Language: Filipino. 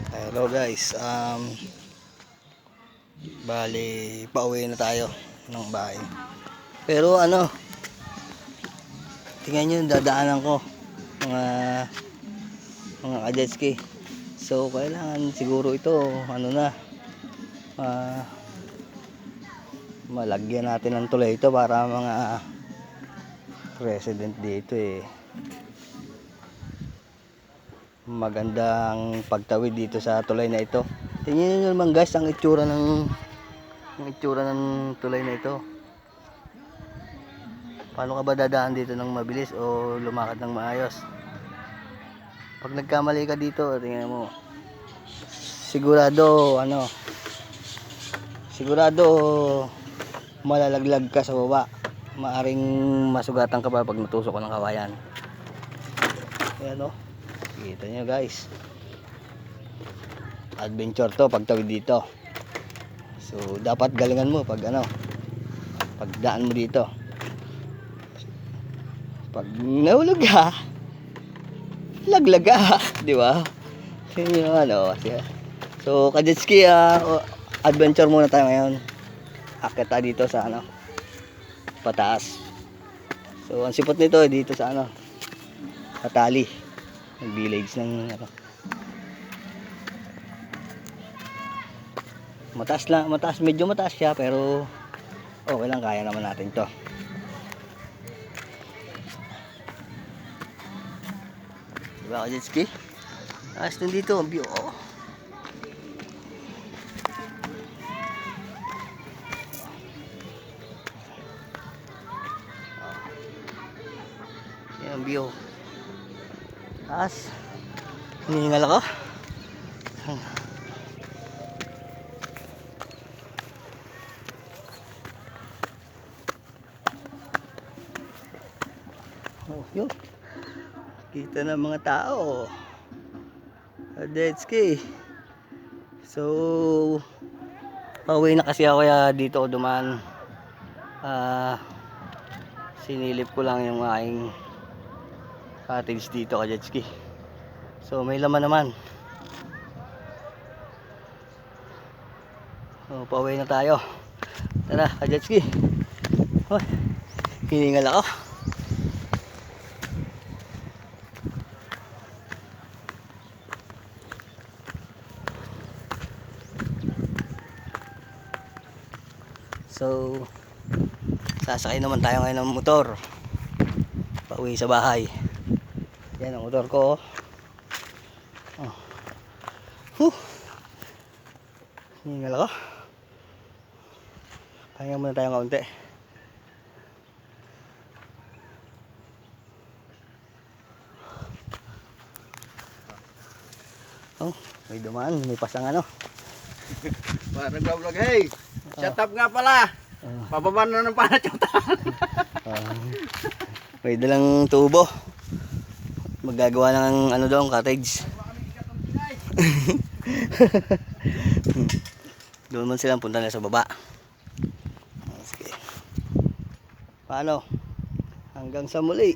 Hello guys, bali pauwi na tayo ng bahay. Pero tingnan nyo yung dadaanan ko, mga ka-jetski. So kailangan siguro ito, malagyan natin ng tulay ito para mga resident dito magandang pagtawid dito sa tulay na ito. Tingnan nyo naman guys ang itsura ng tulay na ito. Paano ka ba dadaan dito ng mabilis o lumakad ng maayos? Pag nagkamali ka dito, tingnan mo, sigurado malalaglag ka sa baba. Maaring masugatan ka pa pag natusok ka ng kawayan. Ayan kita nyo guys, adventure to pagtawid dito. So dapat galingan mo pagdaan mo dito. Pag nahulog ka, laglag ka, di ba? So ka-jetski, adventure muna tayo ngayon. Akit tayo dito sa pataas. So ang sipot nito dito sa patali ng village ng medyo mataas siya, pero okay lang, kaya naman natin to. Diba ka-jetski? Ayos din dito ang view. Yan ang view. Taas. Hinihingal ako. Yun. Kita ng mga tao. Jetski. So, pauwi na kasi ako, kaya dito ako dumaan. Sinilip ko lang yung aking cottage dito ka-jetski. So may laman naman. So pauwi na tayo. Tara ka-jetski. Hiningal ako. So sasakay naman tayo ngayon ng motor pauwi sa bahay. Yan ang motor ko. Hiningal ako. Pahinga muna tayo kaunti. May dumaan, may pasang Parang vlog, hey! Shut up nga pala! Pababa na ng panachutan! May dalang tubo. Magagawa ng cottage. Doon man silang punta na sa baba. Sige. Paano? Hanggang sa muli.